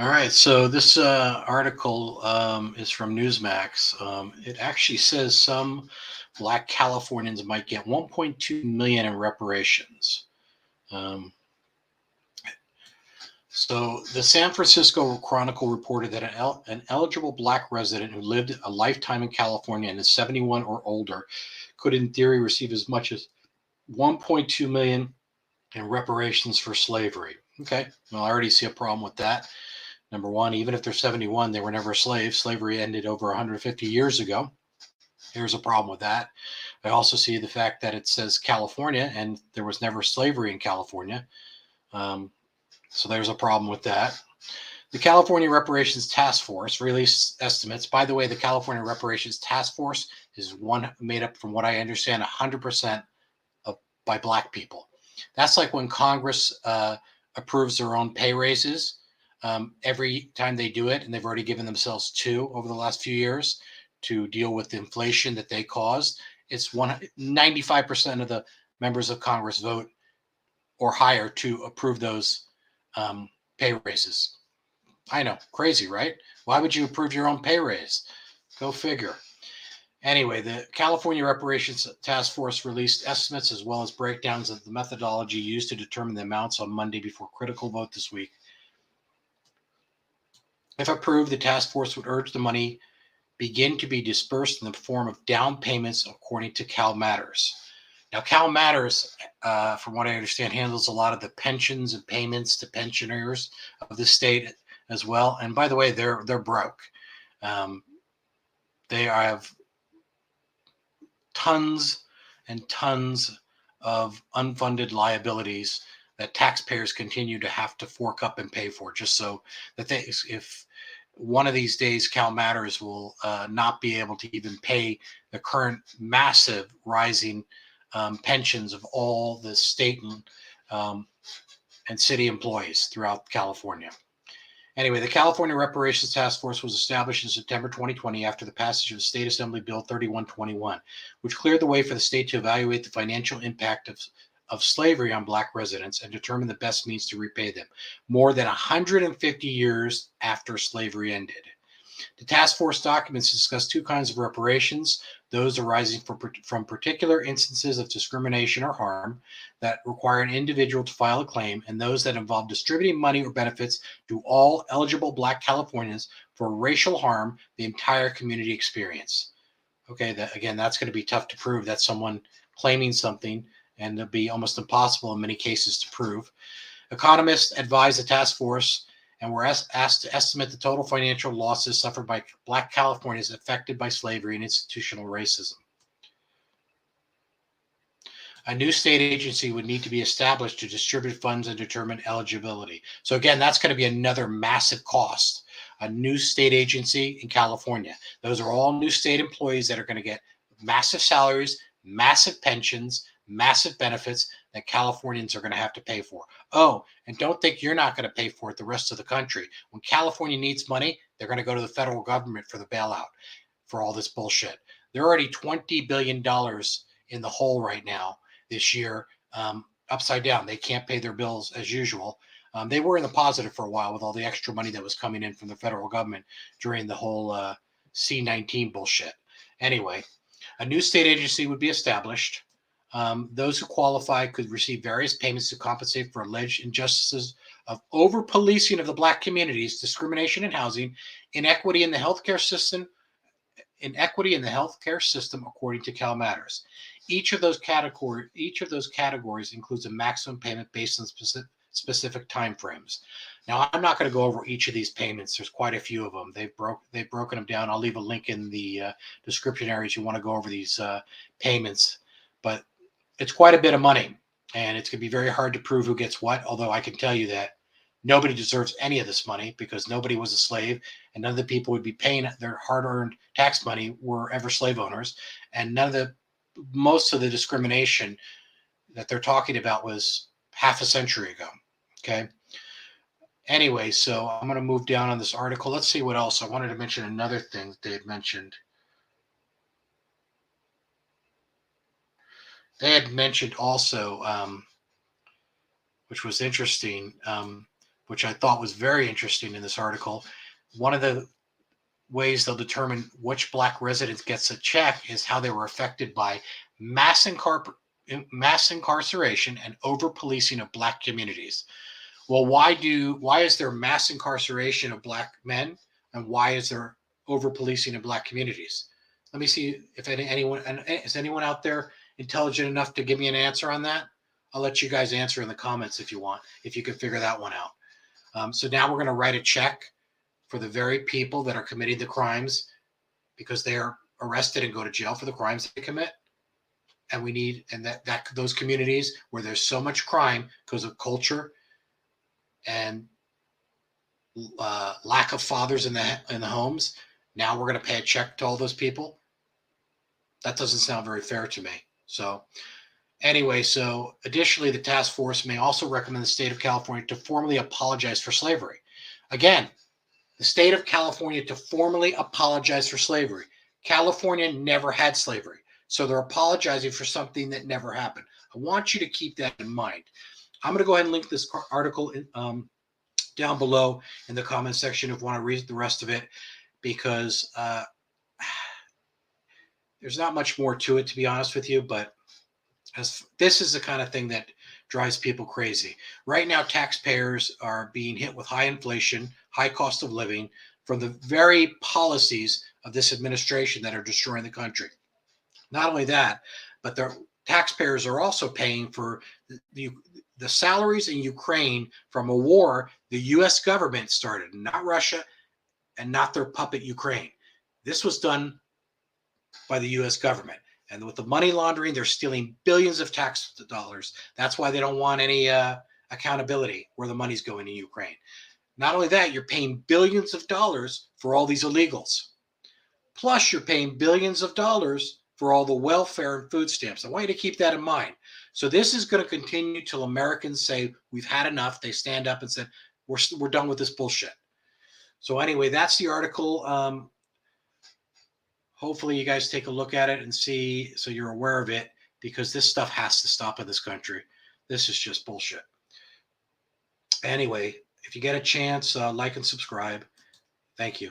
All right, so this article is from Newsmax. It actually says some Black Californians might get 1.2 million in reparations. Um, so the San Francisco Chronicle reported that an eligible Black resident who lived a lifetime in California and is 71 or older could, in theory, receive as much as 1.2 million in reparations for slavery. Okay, well, I already see a problem with that. Number one, even if they're 71, they were never slaves. Slavery ended over 150 years ago. Here's a problem with that. I also see the fact that it says California, and there was never slavery in California. Um, so there's a problem with that. The California Reparations Task Force released estimates. By the way, the California Reparations Task Force is one made up, from what I understand, 100% of, by Black people. That's like when Congress approves their own pay raises. Every time they do it, and they've already given themselves two over the last few years to deal with the inflation that they caused. It's 95% of the members of Congress vote or higher to approve those um, pay raises. I know, crazy, right? Why would you approve your own pay raise? Go figure. Anyway, the California Reparations Task Force released estimates as well as breakdowns of the methodology used to determine the amounts on Monday before critical vote this week. If approved, the task force would urge the money begin to be dispersed in the form of down payments, according to Cal Matters. Now, Cal Matters, from what I understand, handles a lot of the pensions and payments to pensioners of the state as well. And by the way, they're broke. Um, they have tons and tons of unfunded liabilities that taxpayers continue to have to fork up and pay for, just so that they, if one of these days Cal Matters will not be able to even pay the current massive rising pensions of all the state um, and city employees throughout California. Anyway, the California Reparations Task Force was established in September 2020 after the passage of State Assembly Bill 3121, which cleared the way for the state to evaluate the financial impact of slavery on Black residents and determine the best means to repay them, more than 150 years after slavery ended. The task force documents discuss two kinds of reparations: those arising from particular instances of discrimination or harm that require an individual to file a claim, and those that involve distributing money or benefits to all eligible Black Californians for racial harm the entire community experienced. Okay, that again, that's going to be tough to prove. That's someone claiming something, and it'll be almost impossible in many cases to prove. Economists advised the task force and were asked to estimate the total financial losses suffered by Black Californians affected by slavery and institutional racism. A new state agency would need to be established to distribute funds and determine eligibility. So, again, that's going to be another massive cost. A new state agency in California. Those are all new state employees that are going to get massive salaries, massive pensions, massive benefits that Californians are going to have to pay for. Oh, and don't think you're not going to pay for it the rest of the country. When California needs money, they're going to go to the federal government for the bailout for all this bullshit. They're already $20 billion in the hole right now this year, upside down. They can't pay their bills as usual. They were in the positive for a while with all the extra money that was coming in from the federal government during the whole C-19 bullshit. Anyway, a new state agency would be established. Those who qualify could receive various payments to compensate for alleged injustices of over policing of the Black communities, discrimination in housing, inequity in the healthcare system, according to Cal Matters. Each of those categories includes a maximum payment based on specific time frames. Now, I'm not going to go over each of these payments. There's quite a few of them. They've broken them down. I'll leave a link in the description area if you want to go over these payments. But it's quite a bit of money, and it's going to be very hard to prove who gets what. Although I can tell you that nobody deserves any of this money because nobody was a slave, and none of the people would be paying their hard-earned tax money were ever slave owners, and most of the discrimination that they're talking about was half a century ago. Okay. Anyway, so I'm going to move down on this article. Let's see what else. I wanted to mention another thing that they had mentioned. They had mentioned also, which was interesting, which I thought was very interesting in this article. One of the ways they'll determine which black resident gets a check is how they were affected by mass, mass incarceration and over policing of black communities. Well, why is there mass incarceration of black men, and why is there over policing in black communities? Let me see if anyone is anyone out there intelligent enough to give me an answer on that. I'll let you guys answer in the comments if you want, if you can figure that one out. So now we're going to write a check for the very people that are committing the crimes, because they are arrested and go to jail for the crimes they commit. And we need, and that those communities where there's so much crime because of culture and lack of fathers in the homes. Now we're going to pay a check to all those people. That doesn't sound very fair to me. So anyway, so additionally, the task force may also recommend the state of California to formally apologize for slavery. Again, the state of California to formally apologize for slavery. California never had slavery, so they're apologizing for something that never happened. I want you to keep that in mind. I'm going to go ahead and link this article down below in the comment section if you want to read the rest of it, because there's not much more to it, to be honest with you, but this is the kind of thing that drives people crazy. Right now, taxpayers are being hit with high inflation, high cost of living from the very policies of this administration that are destroying the country. Not only that, but the taxpayers are also paying for the salaries in Ukraine from a war the U.S. government started, not Russia and not their puppet Ukraine. This was done by the U.S. government. And with the money laundering, they're stealing billions of tax dollars. That's why they don't want any accountability where the money's going in Ukraine. Not only that, you're paying billions of dollars for all these illegals. Plus, you're paying billions of dollars for all the welfare and food stamps. I want you to keep that in mind. So this is going to continue till Americans say, we've had enough. They stand up and said, we're done with this bullshit. So anyway, that's the article. Hopefully you guys take a look at it and see, so you're aware of it, because this stuff has to stop in this country. This is just bullshit. Anyway, if you get a chance, like and subscribe. Thank you.